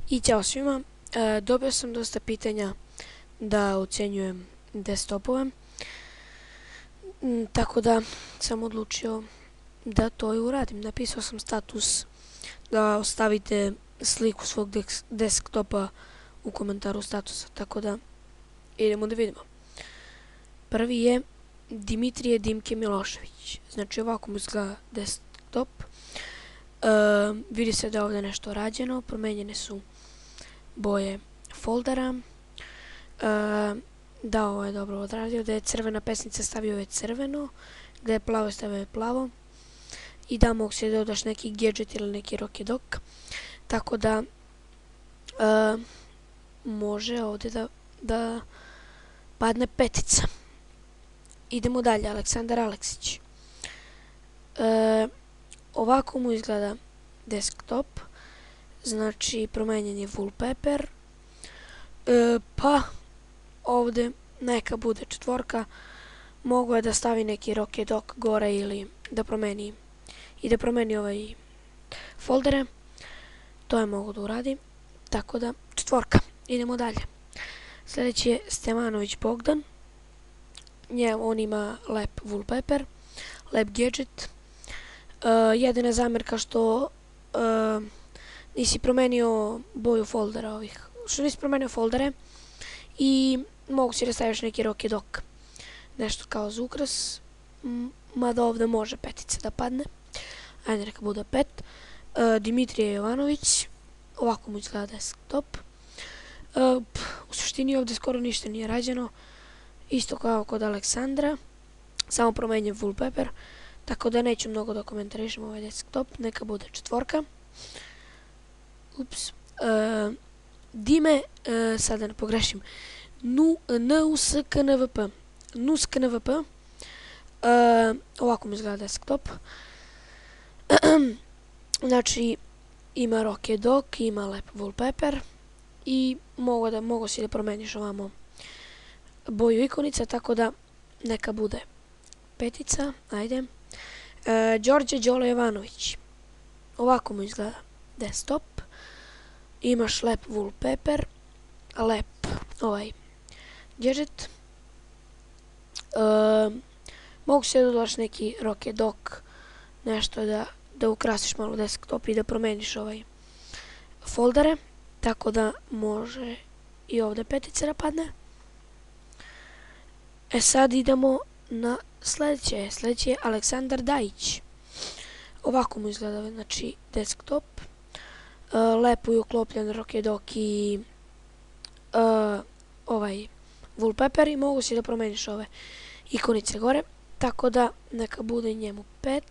I ćao svima, dobio sam dosta pitanja da ocenjujem desktopove, tako da sam odlučio da to i uradim. Napisao sam status da ostavite sliku svog desktopa u komentaru statusa, tako da idemo da vidimo. Prvi je Dimitrije Dimke Milošević, znači ovako mu izgleda desktop. Vidi se da je ovdje nešto rađeno, promenjene su boje foldera. Da, ovo je dobro odradio, da je crvena pesnica stavio je crveno, da je plavo stavio je plavo. I da mogu se dodaš neki gadget ili neki rokedok, tako da može ovdje da padne petica. Idemo dalje, Aleksandar Aleksić. Ovako mu izgleda desktop, znači promenjen je wallpaper, pa ovdje neka bude četvorka, mogu je da stavi neki rokedok gore ili da promeni ovaj foldere, to je mogu da uradi, tako da četvorka. Idemo dalje. Sljedeći je Stevanović Bogdan, on ima lep wallpaper, lep gadget. Jedina zamjerka što nisi promenio boju foldera ovih, što nisi promenio foldere i mogu si da staviš neki rokedok, nešto kao za ukras, mada ovdje može petica da padne, ajde neka bude 5. Dimitrije Jovanović, ovako mu izgleda desktop. U suštini ovdje skoro ništa nije rađeno, isto kao kod Aleksandra, samo promenjen wallpaper, tako da neću mnogo da komentarišem ovaj desktop, neka bude četvorka. Dime, sada ne pogrešim, NUSKNVP, ovako mi izgleda desktop. Znači, ima rokedok, ima lep wallpaper i mogu si da promeniš ovamo boju ikonica, tako da neka bude petica, ajde. Đorđe Đole Jovanović, ovako mu izgleda desktop, imaš lep wallpaper, lep ovaj gadget, mogu se da dodaš neki rokedok, nešto da ukrasiš malo desktop i da promeniš ovaj foldere, tako da može i ovdje petica da padne. Sad idemo na sljedeći je Aleksandar Dajić. Ovako mu izgleda, znači, desktop. Lepo je uklopljen rokedok i ovaj wallpaper i mogu si da promeniš ove ikonice gore, tako da neka bude njemu 5.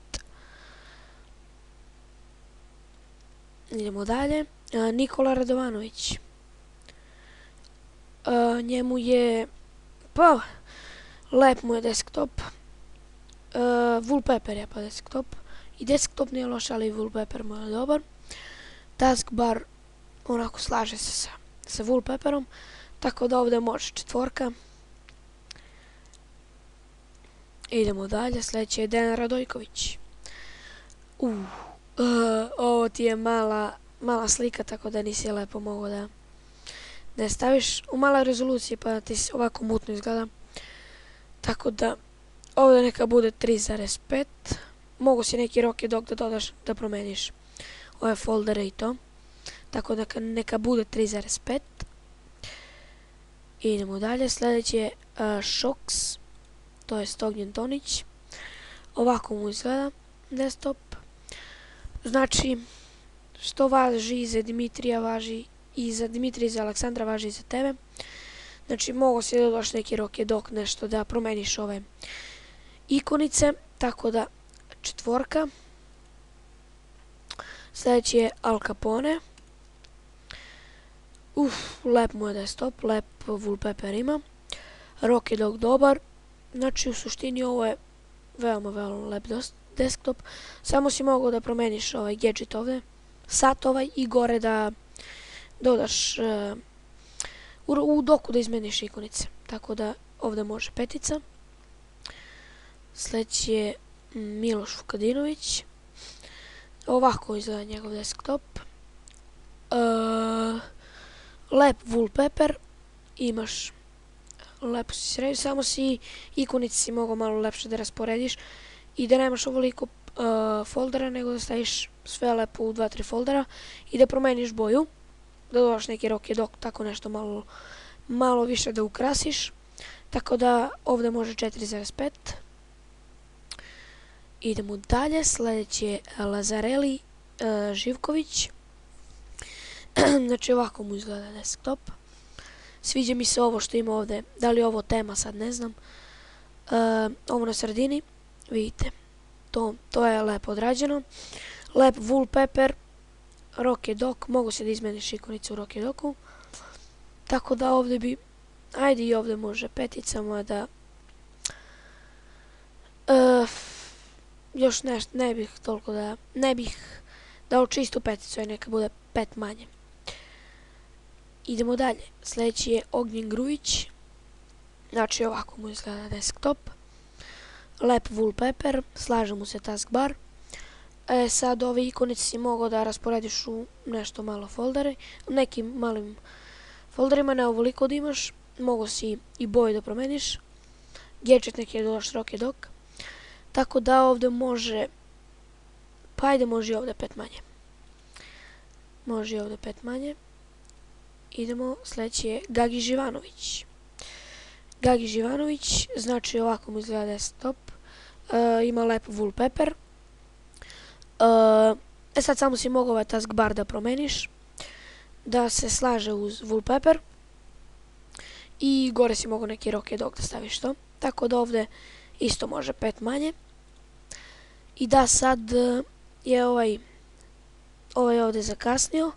Idemo dalje. Nikola Radovanović. Njemu je, pa, lep mu je desktop, wallpaper je pa desktop, i desktop nije loš, ali wallpaper mu je dobar. Taskbar onako slaže se sa wallpaperom, tako da ovdje može četvorka. Idemo dalje, sljedeći je Dejan Radojković. Ovo ti je mala slika, tako da nisi lepo mogao da je staviš u maloj rezoluciji, pa ti ovako mutno izgleda. Tako da ovdje neka bude 3,5. Mogu si neki rokedok da dodaš, da promeniš ove foldere i to. Tako da neka bude 3,5. Idemo dalje, sljedeći je Šoks, to je Ognjen Tonić. Ovako mu izgleda desktop. Znači, što važi i za Dimitrija, važi i za Dimitrija i za Aleksandra, važi i za tebe. Znači, mogu si da dodaš neki rokedok, nešto da promeniš ove ikonice, tako da četvorka. Sljedeći je Al Capone. Lep mu je desktop, lep wallpaper ima. Rokedok dobar, znači u suštini ovo je veoma lep desktop. Samo si mogao da promeniš ovaj gadget ovdje, sat ovaj i gore da dodaš u doku da izmeniš ikonice, tako da ovdje može petica. Sljedeći je Miloš Vukadinović. Ovako izgleda njegov desktop. lep wallpaper, imaš lepo si sredio, samo si ikonice si mogao malo lepše da rasporediš i da nemaš ovoliko foldera, nego da staviš sve lepo u 2-3 foldera i da promeniš boju, da dodaš neki rock dok, tako nešto malo više da ukrasiš. Tako da ovdje može 4,5. Idemo dalje, sljedeći je Lazareli Živković. Znači ovako mu izgleda desktop. Sviđa mi se ovo što ima ovdje, da li je ovo tema sad ne znam. Ovo na sredini, vidite, to je lepo odrađeno. Lep wallpaper, rock dok, mogu se da izmeniš ikonicu u rock doku. Tako da ovdje bi, ajde i ovdje može peticama da još nešto, ne bih toliko da, ne bih dao čistu peticu i neka bude 5 manje. Idemo dalje, sljedeći je Ognjen Grujić, znači ovako mu izgleda desktop, lep wallpaper, slaže mu se taskbar. Sad ove ikonice si mogao da rasporediš u nešto malo foldere, u nekim malim folderima, ne ovoliko da imaš, mogo si i boju da promeniš, gadget neki je dodaš rock dok, tako da ovdje može, pa ajde može i ovdje 5 manje. Može i ovdje 5 manje. Idemo, sljedeći je Gagi Živanović. Gagi Živanović, znači ovako mu izgleda desktop, ima lep wallpaper. Sad samo si mogao ovaj taskbar da promeniš, da se slaže uz wallpaper i gore si mogao neki rock dog da staviš to, tako da ovdje isto može 5 manje. I da sad je ovaj ovdje zakasnio,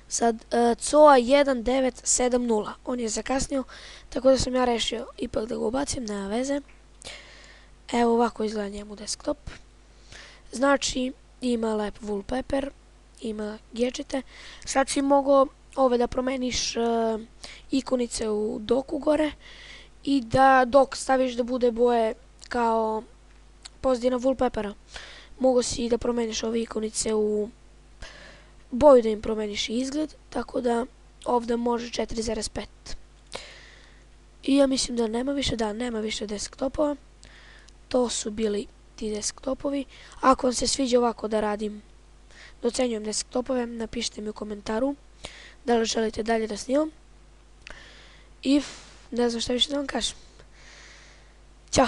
sad COA 1970, on je zakasnio, tako da sam ja rešio ipak da ga ubacim, nema veze. Evo ovako izgleda njemu desktop, znači ima lep wallpaper, ima gadgete. Sad si mogao ove da promeniš ikonice u doku gore i da dok staviš da bude boje kao pozadina wallpapera. Mogao si da promeniš ove ikonice u boju, da im promeniš izgled, tako da ovdje može 4,5. I ja mislim da nema više desktopova. To su bili ti desktopovi. Ako vam se sviđa ovako da radim, da ocenjujem desktopove, napišite mi u komentaru da li želite dalje da snimam. I ne znam šta više da vam kažem. Ćao!